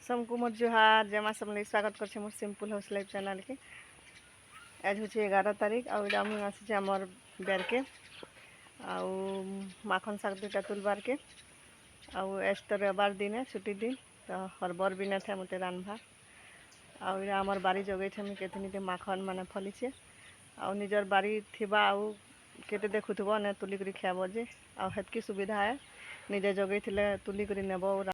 सबको मोर जुहार जमा सब स्वागत कर more simple house life channel के। आज हूँ 11 तारीख आउ मुझे आसी आमर बेर के आउ माखन शाग दुटा तुलबार के आउ एज तो रविवार दिन छुट्टी दिन तो हरबर भी न था मत रांधवा आउ आमर बारी जगह मुझे केतनी माखन माने फलीचे आउ निजर बारी थिबा आउ केते देखुथबो ने तुलिक खाब जे आउ हेतकी सुविधा है निजे जगह थिले तुलिक नेब।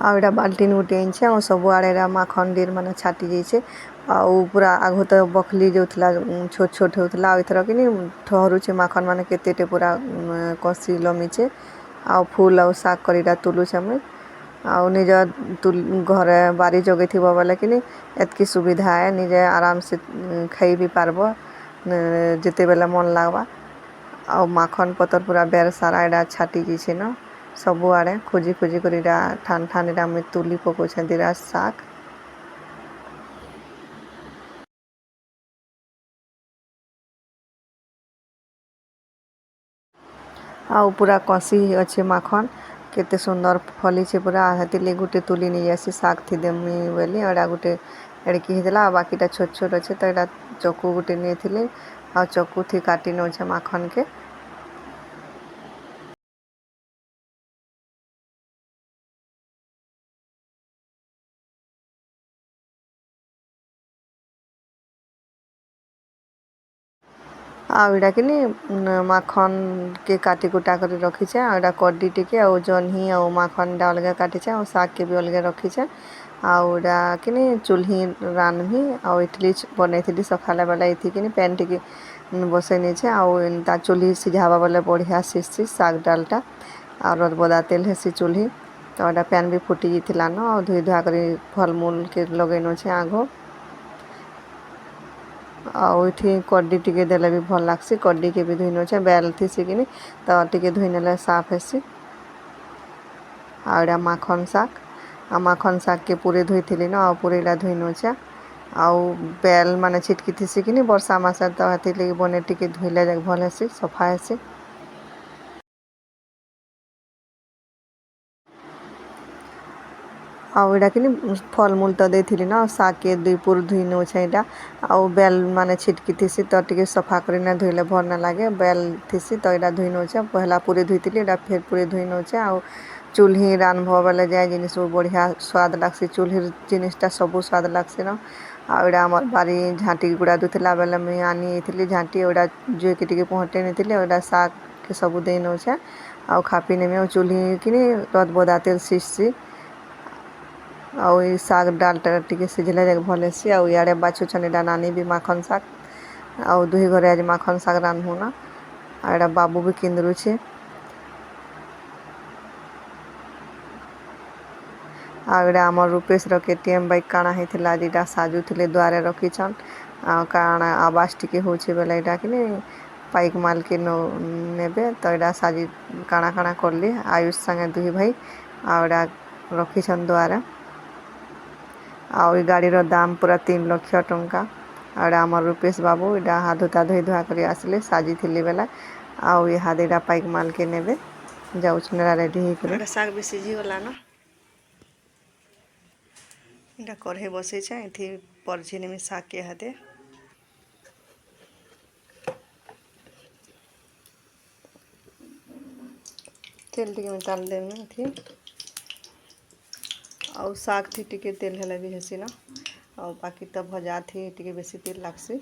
आउ बाल्टीन गुटे आनिछे और सब आड़े माखन डीर माने छाटी जाइछे आउ पूरा आगु तो बखली जोथला छोट छोट होतला एथर कि ठहरुचे माखन माने केतेटे पूरा कसी लमीचे आउ फूल आउ साग करीरा तुलुछे मुई आउ निज घरे बारी जगह थिबो बोले कि एतकी सुविधा है निजे आराम से खाई भी पारबो जेते बेला मन लागबा आउ माखन पतर पूरा बेर सारा एडा छाटी जाइछे न सबु आड़े खोजी खोजी कर ठान ठान मुझे तुली पकाउछे शाग आउ पूरा कसी अच्छे माखन केते सुंदर फली छे पूरा हेतिले गुटे तुली नहीं जासी शाग थी देमी बोली एडा गुटे एड़की हेतला बाकीटा छोट छोट अच्छे तो एडा चक्कू गुटे नहीं आ चक्कू थी काटी नौछे माखन के आउटा कि माखन के काटी कुटा कर रखीचे आउटा कड्डी टिके आउ जह्नी आउ माखन डा अलग काटीचे आउ शाग के भी अलग रखीचे आउटा कि चूल्ही रान्धि आउ इडली बनई सकाला बेला ये कि पैन टिके बसई नहीं आउ ता चूल्ही सिझावा बेले बढ़िया सिझसी शाग डालटा और रदबदा तेल हेसी चूल्ही तो एटा पैन भी फुटी जाइथिला न आउ धोई धुआ कर फलमूल के लगेनो छे आगो आउ इठी कड्डी टिके देले भी भल लागसी कड्डी के भी धुई नछे बेल थीसी कि तो टिके धुई नेले साफ हेसी आउटा माखन शाग के पूरे धुई थिली न आउ पूरे ला धुई नछे आउ बेल माने छिटकी थीसी कि वर्षा मास तो हेति बने टिके धुईले भल हेसी सफा हेसी आउ एटा कि फलमूल तो देथिली न शाग के दुई पुर धुई नछे एटा आउ बेल माने छिटकी थीसी तो टिके सफा करिना धुईले भल ना लागे बेल थीसी तो एटा धुई नछे पहला पूरे धुईथिली एटा फिर पूरे धुई नछे आउ चूल्ही रान्धबो बेले जाय जिनिस बढ़िया स्वाद लागसी चूल्ही जिनिसटा सबु स्वाद लागसी न आउ एटा हमर बारी झांटी गुड़ा दुथला बेले मुई आनी एथिली झांटी एटा जो के टिके पहटे नेथिली एटा शाग के सबु देई नछे आउ खापी नेमे आउ चूल्ही कि रदबदा तेल सिझसी आउ शाग डालटा टिके सिझले जाके भल हेसी आउ इयाड़े बाछुछन एटा नानी भी माखन शाग आउ दुही घरे आज माखन शाग रान्धु न आ एटा बाबू भी किंदरुछे आउ एटा हमर रूपेश रो केटीएम बाइक काना हेथिला आज एटा साजुथिले द्वारे रखिछन आ काना आवाज टिके होछे बेला एटा कि बाइक माल के नेबे तो एटा साजी काना काना करली आयुष संगे दुही भाई आ एटा रखिछन द्वारे आउ ई गाड़ी रो दाम पूरा 3 लाख टंका और आमर रूपेश बाबू एटा हाथ धोता धोई धुआ कर आसले साजी थिली बेला आउ ये हाथ एटा पाइक माल के नेबे जाउछन रेडी हे करे साग भी सिझी गला न एटा कढ़े बसै छै एथि परझी नेमे साग के हाथे तेल टिके में डाल देमे एथि आउ शाग थी टिके तेल हेले भी हेसी न आउ बाकी तो भजा थी टिके बेसी तेल लागसी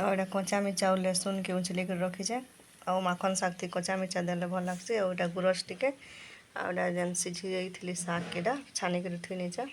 और कच्चा मिर्चा और लहसुन के उछली कर रखी छै आउ माखन शाग थी कच्चा मिर्चा देले भल लागसी और एटा गुरस टिके और जेन सिझी जाइथिली शाग केटा छानी कर थुई नै छै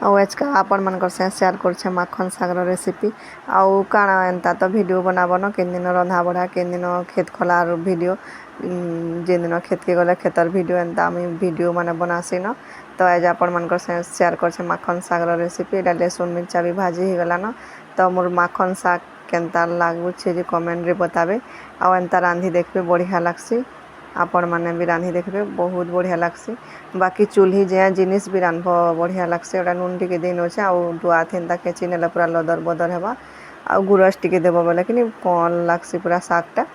आउ एचका आपन मनकर से शेयर करछे माखन शागर रेसिपी आउ काना एंता तो वीडियो बनाबन केन दिन रंधा बढ़ा केन दिन खेत खलार वीडियो जेन दिन खेत के गले खेतर वीडियो एंता आमी वीडियो माने बनासी न तो आज आपन मनकर से शेयर करछे माखन शागर रेसिपी एटा लहसुन मिर्चा भी भाजी हे गला न तो मोर माखन शाग केनता लागुछे जे कमेंट रे बताबे आउ एंता रांधी देखबे बढ़िया लागसी आपण मैंने भी रांधि देखबे बहुत बढ़िया लगसी। बाकी चूल्ही जे जिनिस भी रांध बढ़िया लगसी। एटा नून टिके देन अच्छे आउआ थेनता केची नेला पूरा लदर बदर हेबा आ गुरस टिके देव बोले कि कौन लगसी पूरा शाकटा।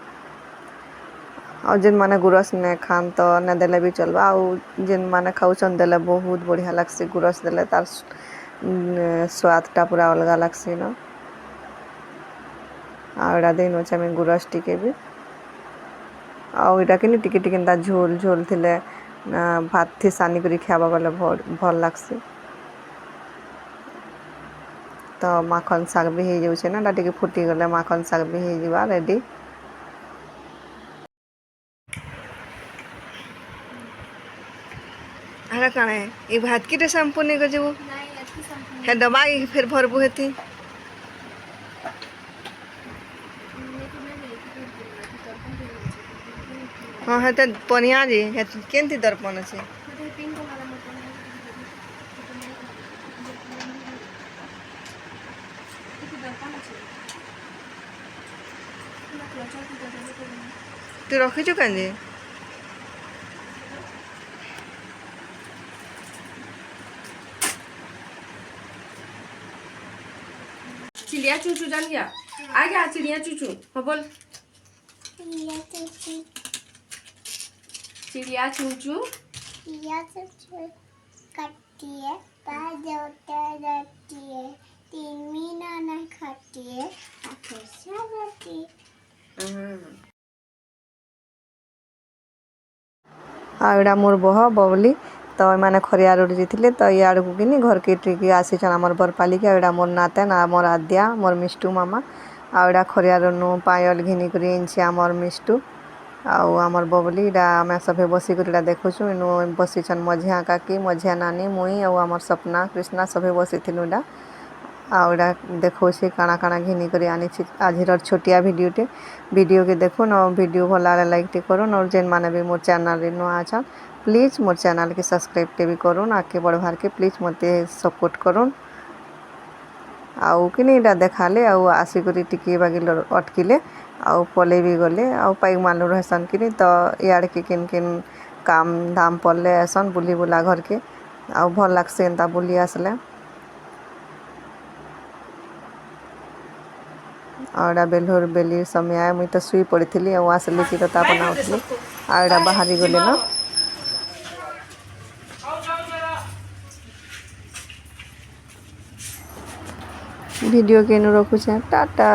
आ जेन माने गुरस ने खान तो ने देले भी चलबा आ जेन माने खाउछन देले बहुत बढ़िया लगसी। गुरस देले तार स्वादटा पूरा अलगा लगसी न। आड़ा दिन अच्छे मैं गुरस टिके भी आईटा कि टिके टिके झोल झोल थिले भात थी सानी करी खावा बोले भल लगसी। तो माखन शाग भी हो जाउछे ना टिके फुटी गले माखन शाग भी हो जिबा रेडी। अरे काणे ई भात की शैम्पू नहीं गजबू हे दबा फिर भरबू हेती हाँ है तो पनिया जी है केंती दर्पण अच्छे तू रखीचु कहीं चिड़िया चूचू जान गया आ गया चिड़िया चूचू हाँ बोल चिड़िया चूचू करती है पाँच रहती है तीन मीना खाती है रहती आड़ा मोर बह बबली तो मैंने खरिया रोड जीते तो इड़ को कि घर के ट्रिक आसीचन आमर बरपालिका एड़ा मोर नातेन मोर आद्या मोर मिष्टू मामा आड़ा खरिया नु पायल घिनी कर आमर मिष्टू आमर बबली इटा आम सभे बसिक देखुचु इनु बसीचन मझिया काकी मझिया नानी मुई आमर सपना कृष्णा सभे बसी इटा आड़ा देखो काଣା काଣା घिनी कर आनी आज छोटिया वीडियो के देखुन और वीडियो भल लाइक टे करुन और जेन माने भी मोर चैनल नुआ अच्छा प्लीज मोर चैनल के सब्सक्राइब टे भी करुन आके बढ़ भार के प्लीज मते सपोर्ट करुन आउ कि नहीं देखाले आसिक टिके बागिल अटकिले आउ पले भी गले आउ पाइक मालू रहसन कि तो इड़ के किन किन काम धाम पड़ले ऐसन बुली बुला घर के आउ भल लगसे एंता बुली आसले आड़ा बेलूर बेली समय आए मुई तो शुई पड़ी थी आसली चिरता बनाऊली आड़ा बाहरी गले ना वीडियो के रखुचे टाटा।